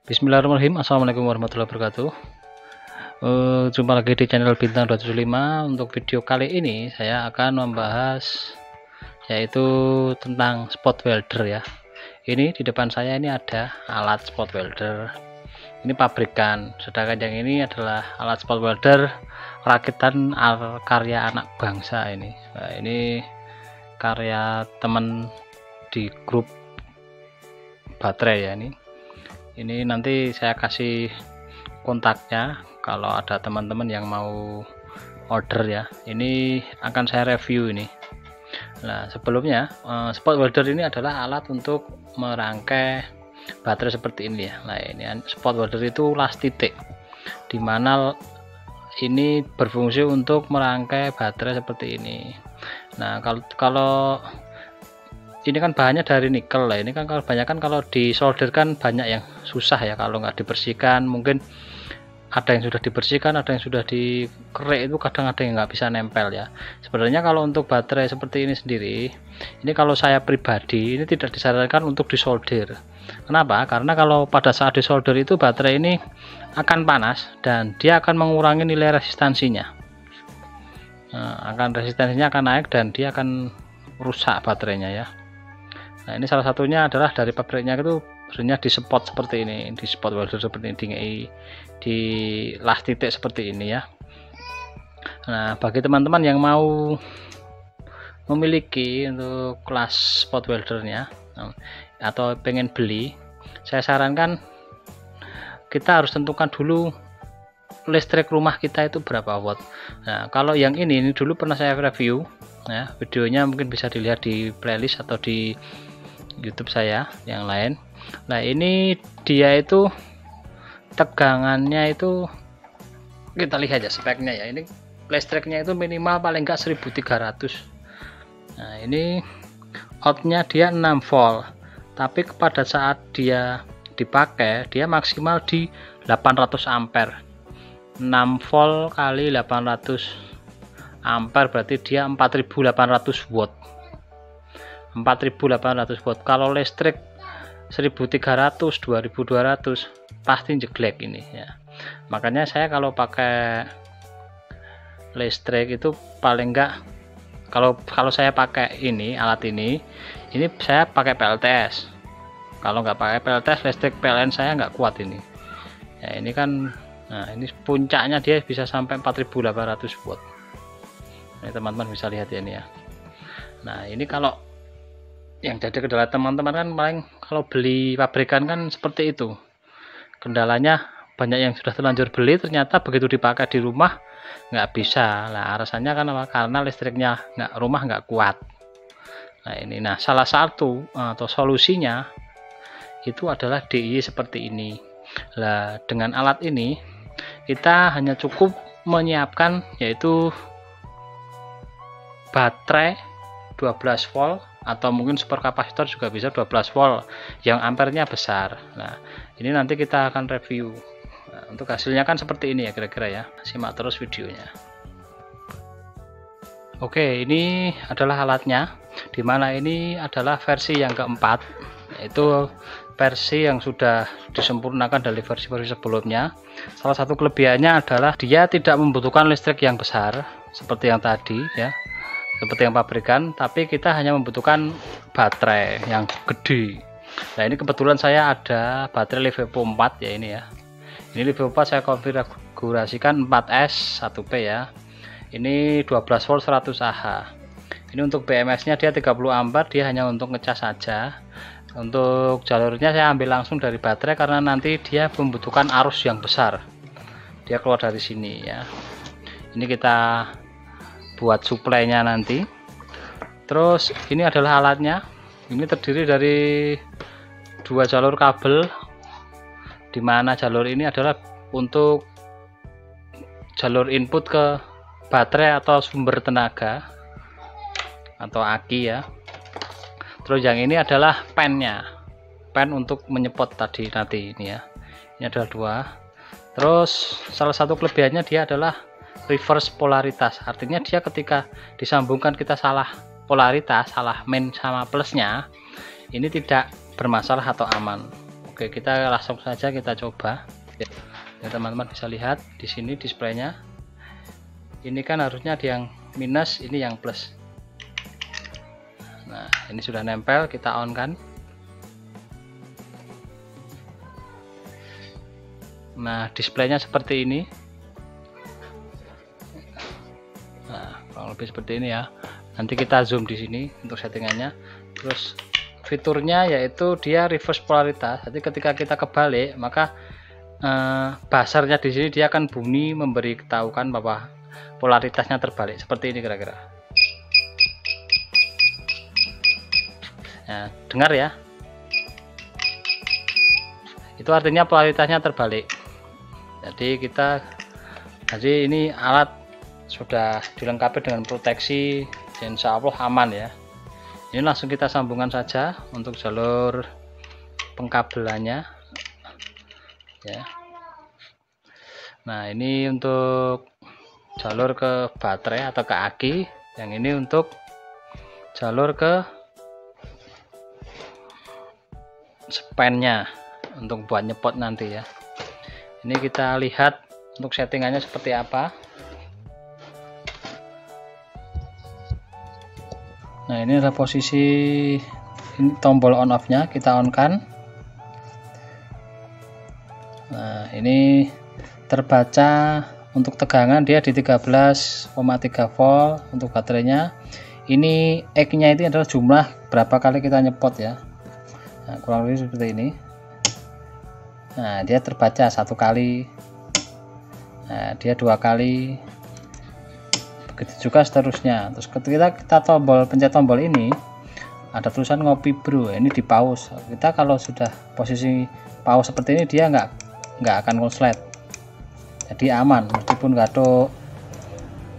Bismillahirrahmanirrahim. Assalamualaikum warahmatullahi wabarakatuh. Jumpa lagi di channel Bintang 275. Untuk video kali ini saya akan membahas yaitu tentang spot welder ya. Ini di depan saya ini ada alat spot welder. Ini pabrikan, sedangkan yang ini adalah alat spot welder rakitan karya anak bangsa ini. Nah, ini karya teman di grup baterai ya ini nanti saya kasih kontaknya kalau ada teman-teman yang mau order ya. Ini akan saya review ini. Nah, sebelumnya spot welder ini adalah alat untuk merangkai baterai seperti ini ya. Nah, ini spot welder itu las titik, dimana ini berfungsi untuk merangkai baterai seperti ini. Nah, kalau ini kan bahannya dari nikel lah. Ini kan kalau banyak kan kalau disolder kan banyak yang susah ya kalau nggak dibersihkan. Mungkin ada yang sudah dibersihkan, ada yang sudah dikerek, itu kadang ada yang nggak bisa nempel ya. Sebenarnya kalau untuk baterai seperti ini sendiri, ini kalau saya pribadi ini tidak disarankan untuk disolder. Kenapa? Karena kalau pada saat disolder itu baterai ini akan panas dan dia akan mengurangi nilai resistansinya. Nah, resistansinya akan naik dan dia akan rusak baterainya ya. Nah, ini salah satunya adalah dari pabriknya itu sebenarnya di spot seperti ini, di spot welder seperti ini, di las titik seperti ini ya. Nah, bagi teman-teman yang mau memiliki untuk kelas spot weldernya atau pengen beli, saya sarankan kita harus tentukan dulu listrik rumah kita itu berapa watt. Nah, kalau yang ini dulu pernah saya review ya, videonya mungkin bisa dilihat di playlist atau di YouTube saya yang lain. Nah, ini dia itu tegangannya itu kita lihat aja speknya ya. Ini listriknya itu minimal paling enggak 1300. Nah, ini outnya dia 6 volt, tapi pada saat dia dipakai dia maksimal di 800 ampere. 6 volt kali 800 ampere berarti dia 4800 watt. 4800 watt. Kalau listrik 1300 2200 pasti jeglek ini ya. Makanya saya kalau pakai listrik itu paling enggak, kalau saya pakai ini alat ini saya pakai PLTS. Kalau nggak pakai PLTS, listrik PLN saya nggak kuat ini ya. Ini kan, nah ini puncaknya dia bisa sampai 4800 watt. Ini teman-teman bisa lihat ya ini ya. Nah, ini kalau yang jadi kendala teman-teman kan paling kalau beli pabrikan kan seperti itu. Kendalanya banyak yang sudah terlanjur beli, ternyata begitu dipakai di rumah nggak bisa. Nah, alasannya kan apa? Karena listriknya rumah nggak kuat. Nah, ini salah satu atau solusinya itu adalah DI seperti ini. Nah, dengan alat ini kita hanya cukup menyiapkan yaitu baterai 12 volt atau mungkin super kapasitor juga bisa 12 volt yang ampernya besar. Nah, ini nanti kita akan review. Nah, untuk hasilnya kan seperti ini ya kira-kira ya. Simak terus videonya. Oke, ini adalah alatnya, dimana ini adalah versi yang keempat, yaitu versi yang sudah disempurnakan dari versi-versi sebelumnya. Salah satu kelebihannya adalah dia tidak membutuhkan listrik yang besar seperti yang tadi ya, seperti yang pabrikan, tapi kita hanya membutuhkan baterai yang gede. Nah, ini kebetulan saya ada baterai Livepo 4 ya ini ya. Ini Livepo 4 saya konfigurasikan 4S 1P ya. Ini 12 volt 100 Ah. Ini untuk BMS nya dia 30 ampere, dia hanya untuk ngecas saja. Untuk jalurnya saya ambil langsung dari baterai karena nanti dia membutuhkan arus yang besar. Dia keluar dari sini ya. Ini kita buat suplainya nanti. Terus ini adalah alatnya. Ini terdiri dari dua jalur kabel, dimana jalur ini adalah untuk jalur input ke baterai atau sumber tenaga atau aki ya. Terus yang ini adalah pennya, pen untuk menyepot tadi nanti ini ya. Ini adalah dua. Terus salah satu kelebihannya dia adalah reverse polaritas, artinya dia ketika disambungkan kita salah polaritas, salah min sama plusnya, ini tidak bermasalah atau aman. Oke, kita langsung saja kita coba ya, teman-teman bisa lihat di sini displaynya. Ini kan harusnya di yang minus, ini yang plus. Nah, ini sudah nempel, kita on kan. Nah, displaynya seperti ini. Nah, kurang lebih seperti ini ya. Nanti kita zoom di sini untuk settingannya. Terus fiturnya yaitu dia reverse polaritas. Jadi ketika kita kebalik, maka buzzernya di sini dia akan bunyi memberitahukan bahwa polaritasnya terbalik. Seperti ini kira-kira. Nah, dengar ya. Itu artinya polaritasnya terbalik. Jadi ini alat sudah dilengkapi dengan proteksi, dan insya Allah aman ya. Ini langsung kita sambungkan saja untuk jalur pengkabelannya ya. Nah, ini untuk jalur ke baterai atau ke aki, yang ini untuk jalur ke spannya untuk buat nyepot nanti ya. Ini kita lihat untuk settingannya seperti apa. Nah, ini adalah posisi ini tombol on off nya, kita on kan. Nah, ini terbaca untuk tegangan dia di 13,3 volt untuk baterainya. Ini X nya itu adalah jumlah berapa kali kita nyepot ya. Nah, kurang lebih seperti ini. Nah, dia terbaca 1 kali. Nah, dia 2 kali. Begitu juga seterusnya. Terus ketika kita pencet tombol ini, ada tulisan ngopi bro, ini di pause. Kita kalau sudah posisi pause seperti ini, dia nggak akan konslet, jadi aman. Meskipun gato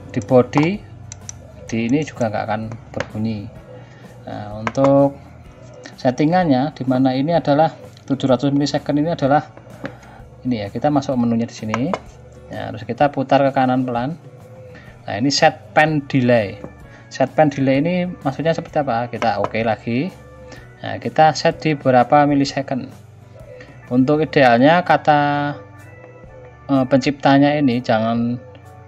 di body, di ini juga nggak akan berbunyi. Nah, untuk settingannya, dimana ini adalah 700 milisecond, ini adalah ini ya, kita masuk menunya di sini ya, terus kita putar ke kanan pelan. Nah, ini set pen delay. Set pen delay ini maksudnya seperti apa? Kita oke lagi. Nah, kita set di berapa milisecond. Untuk idealnya kata penciptanya ini jangan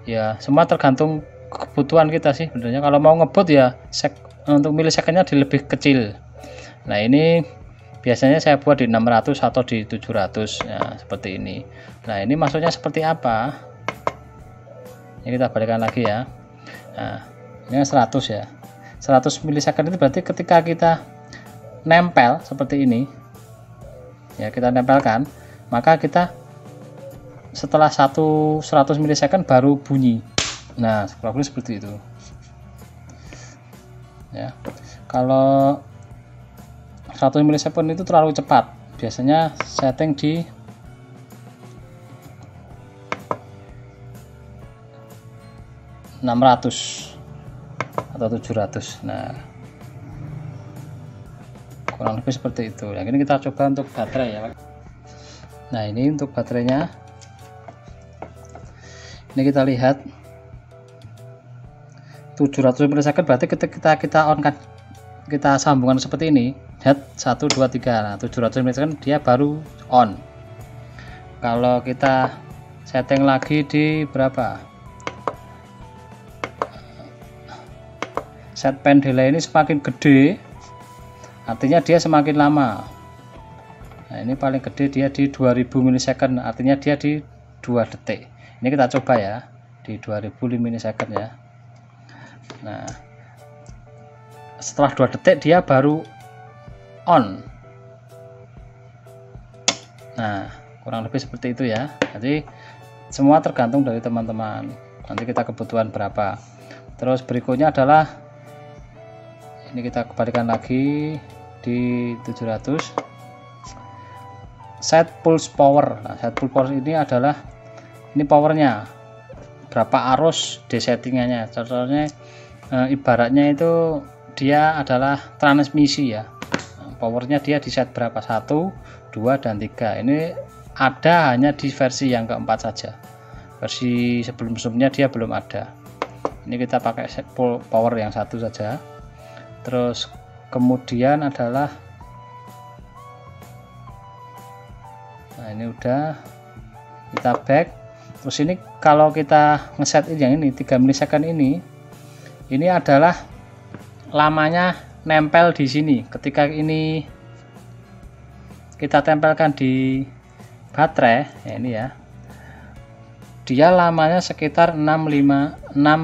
ya, semua tergantung kebutuhan kita sih sebenarnya. Kalau mau ngebut ya untuk milisecondnya di lebih kecil. Nah, ini biasanya saya buat di 600 atau di 700 ya, seperti ini. Nah, ini maksudnya seperti apa? Ini kita balikan lagi ya. Nah, ini 100 ya. 100 milisecond itu berarti ketika kita nempel seperti ini ya, kita nempelkan, maka kita setelah 100 milisecond baru bunyi. Nah, kurang lebih seperti itu ya. Kalau 100 milisecond itu terlalu cepat, biasanya setting di 600 atau 700. Nah, kurang lebih seperti itu. Yang ini kita coba untuk baterai ya. Nah, ini untuk baterainya. Ini kita lihat 700 milisecond, berarti ketika kita on kan, kita sambungan seperti ini, head 1 2 3. Nah, 700 milisecond dia baru on. Kalau kita setting lagi di berapa? Set pen delay ini semakin gede, artinya dia semakin lama. Nah, ini paling gede dia di 2000 milisecond, artinya dia di 2 detik. Ini kita coba ya, di 2000 milisecond ya. Nah, setelah 2 detik dia baru on. Nah, kurang lebih seperti itu ya. Jadi semua tergantung dari teman-teman, nanti kita kebutuhan berapa. Terus berikutnya adalah ini, kita kembalikan lagi di 700, set pulse power. Nah, set pulse power ini adalah ini powernya berapa arus di settingannya. Contohnya ibaratnya itu dia adalah transmisi ya. Nah, powernya dia di set berapa, 1 2 dan 3. Ini ada hanya di versi yang keempat saja, versi sebelum-sebelumnya dia belum ada. Ini kita pakai set power yang 1 saja. Terus kemudian adalah ini udah, kita back. Terus ini kalau kita ngeset yang ini 3 milisecond ini adalah lamanya nempel di sini. Ketika ini kita tempelkan di baterai ya, ini ya, dia lamanya sekitar 6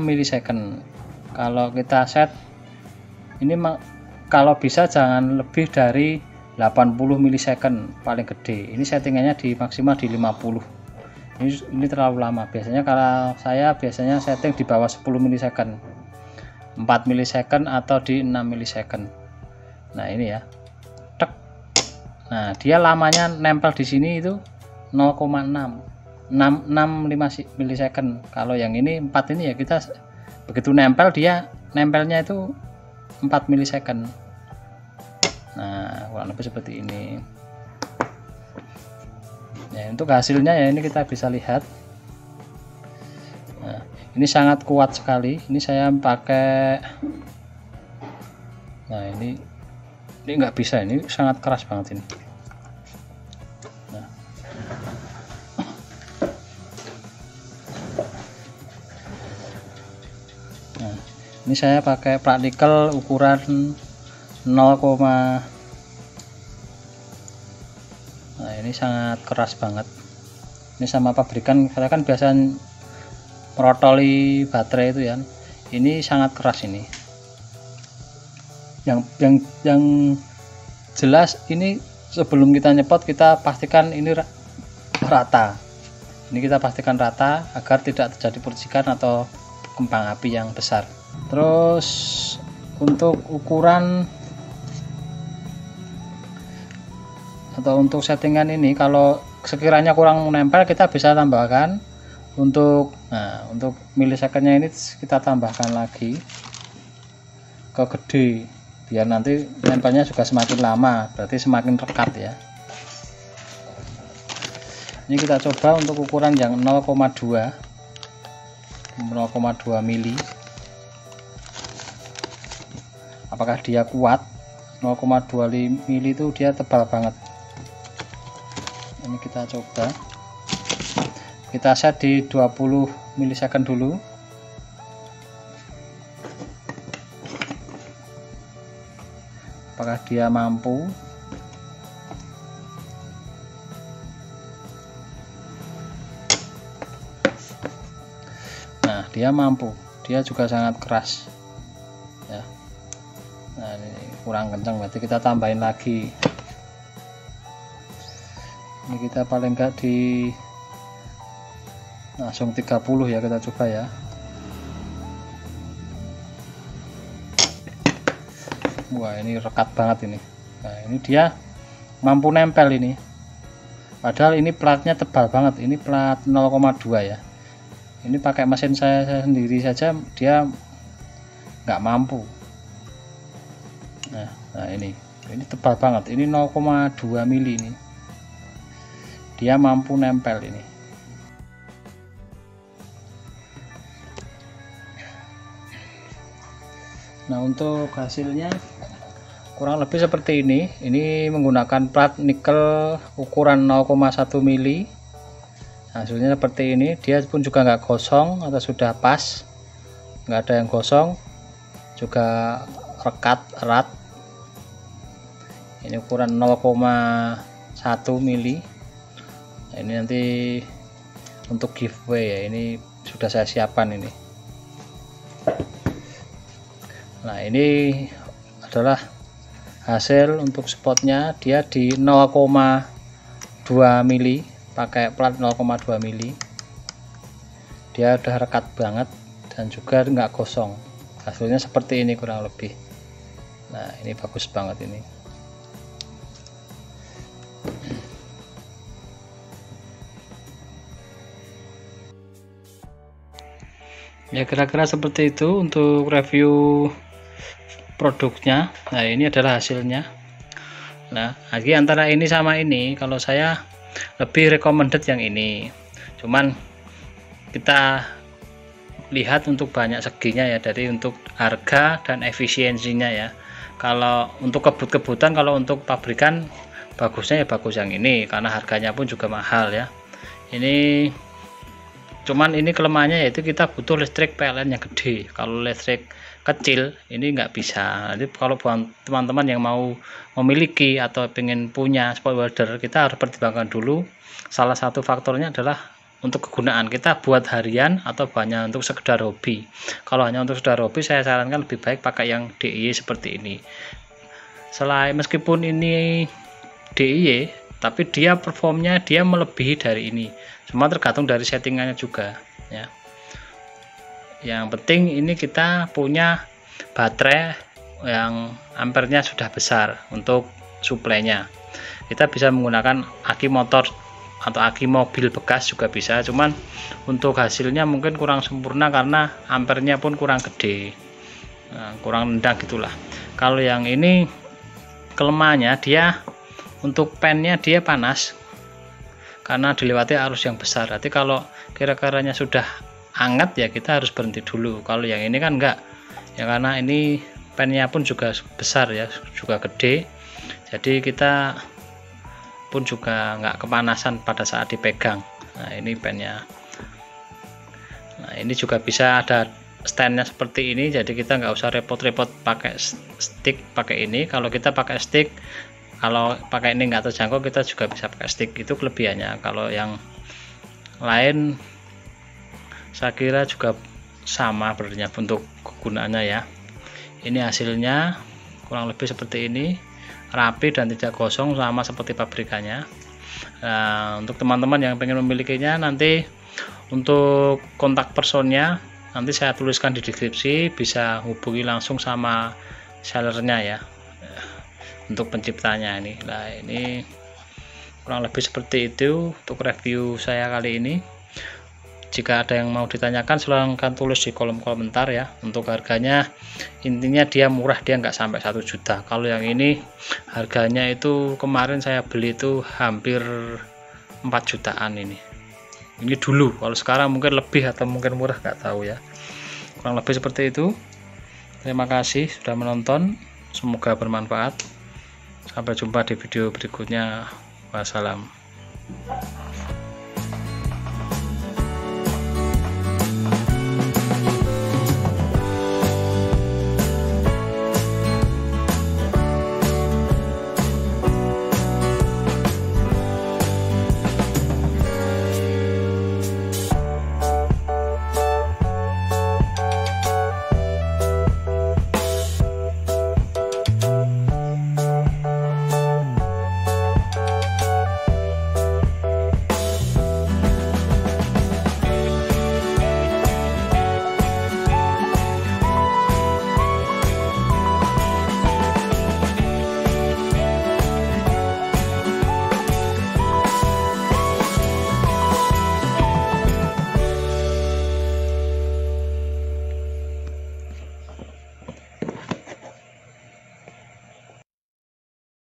milisecond. Kalau kita set ini kalau bisa jangan lebih dari 80 milisecond paling gede. Ini settingannya di maksimal di 50. Ini terlalu lama. Biasanya kalau saya biasanya setting di bawah 10 milisecond, 4 milisecond atau di 6 milisecond. Nah ini ya, tek. Nah dia lamanya nempel di sini itu 0,65 milisecond. Kalau yang ini 4 ini ya, kita begitu nempel dia nempelnya itu 4 milisecond. Nah kurang lebih seperti ini ya. Untuk hasilnya ya ini kita bisa lihat. Nah, ini sangat kuat sekali. Ini saya pakai, nah ini nggak bisa, ini sangat keras banget ini. Nah, ini saya pakai plat nikel ukuran 0, nah ini sangat keras banget. Ini sama pabrikan, saya kan biasa merotoli baterai itu ya. Ini sangat keras ini. Yang jelas ini sebelum kita nyepot kita pastikan ini rata. Ini kita pastikan rata agar tidak terjadi percikan atau kembang api yang besar. Terus untuk ukuran atau untuk settingan ini, kalau sekiranya kurang menempel kita bisa tambahkan untuk, nah untuk milisecondnya ini kita tambahkan lagi ke gede biar nanti nempelnya juga semakin lama, berarti semakin rekat ya. Ini kita coba untuk ukuran yang 0,2 mili, apakah dia kuat. 0,2 mili itu dia tebal banget. Ini kita coba, kita set di 20 milisecond dulu. Apakah dia mampu? Nah dia mampu, dia juga sangat keras ya. Nah ini kurang kencang, berarti kita tambahin lagi. Ini kita paling enggak di langsung 30 ya, kita coba ya. Wah ini rekat banget ini. Nah ini dia mampu nempel ini, padahal ini platnya tebal banget. Ini plat 0,2 ya. Ini pakai mesin saya sendiri saja dia nggak mampu. Nah ini tebal banget. Ini 0,2 mili ini. Dia mampu nempel ini. Nah untuk hasilnya kurang lebih seperti ini. Ini menggunakan plat nikel ukuran 0,1 mili. Hasilnya seperti ini. Dia pun juga nggak gosong atau sudah pas, nggak ada yang gosong, juga rekat erat. Ini ukuran 0,1 mili. Nah, ini nanti untuk giveaway ya, ini sudah saya siapkan ini. Nah ini adalah hasil untuk spotnya, dia di 0,2 mili, pakai plat 0,2 mili. Dia udah rekat banget dan juga nggak gosong. Hasilnya seperti ini kurang lebih. Nah ini bagus banget ini. Ya kira-kira seperti itu untuk review produknya. Nah ini adalah hasilnya. Nah lagi antara ini sama ini, kalau saya lebih recommended yang ini. Cuman kita lihat untuk banyak seginya ya, dari untuk harga dan efisiensinya ya. Kalau untuk kebut-kebutan, kalau untuk pabrikan bagusnya ya bagus yang ini karena harganya pun juga mahal ya. Ini cuman ini kelemahannya yaitu kita butuh listrik PLN yang gede. Kalau listrik kecil ini nggak bisa. Jadi kalau buat teman-teman yang mau memiliki atau pengen punya spot welder, kita harus pertimbangkan dulu. Salah satu faktornya adalah untuk kegunaan, kita buat harian atau hanya untuk sekedar hobi. Kalau hanya untuk sekedar hobi, saya sarankan lebih baik pakai yang DIY seperti ini. Selain meskipun ini DIY, tapi dia performnya dia melebihi dari ini. Semua tergantung dari settingannya juga ya. Yang penting ini kita punya baterai yang ampernya sudah besar untuk suplainya. Kita bisa menggunakan aki motor atau aki mobil bekas juga bisa, cuman untuk hasilnya mungkin kurang sempurna karena ampernya pun kurang gede, kurang nendang gitulah. Kalau yang ini kelemahannya dia untuk pennya dia panas karena dilewati arus yang besar. Nanti kalau kira-kiranya sudah hangat ya kita harus berhenti dulu. Kalau yang ini kan enggak ya, karena ini pennya pun juga besar ya, juga gede, jadi kita pun juga nggak kepanasan pada saat dipegang. Nah ini pennya. Nah ini juga bisa ada standnya seperti ini, jadi kita nggak usah repot-repot pakai stick pakai ini. Kalau kita pakai stick, kalau pakai ini nggak terjangkau, kita juga bisa pakai stick, itu kelebihannya. Kalau yang lain saya kira juga sama berarti untuk kegunaannya ya. Ini hasilnya kurang lebih seperti ini, rapi dan tidak gosong sama seperti pabrikannya. Nah, untuk teman-teman yang pengen memilikinya, nanti untuk kontak personnya nanti saya tuliskan di deskripsi, bisa hubungi langsung sama sellernya ya, untuk penciptanya ini. Nah ini kurang lebih seperti itu untuk review saya kali ini. Jika ada yang mau ditanyakan silahkan tulis di kolom komentar ya. Untuk harganya intinya dia murah, dia nggak sampai 1 juta. Kalau yang ini harganya itu kemarin saya beli itu hampir 4 jutaan ini dulu. Kalau sekarang mungkin lebih atau mungkin murah, nggak tahu ya. Kurang lebih seperti itu. Terima kasih sudah menonton, semoga bermanfaat. Sampai jumpa di video berikutnya. Wassalam.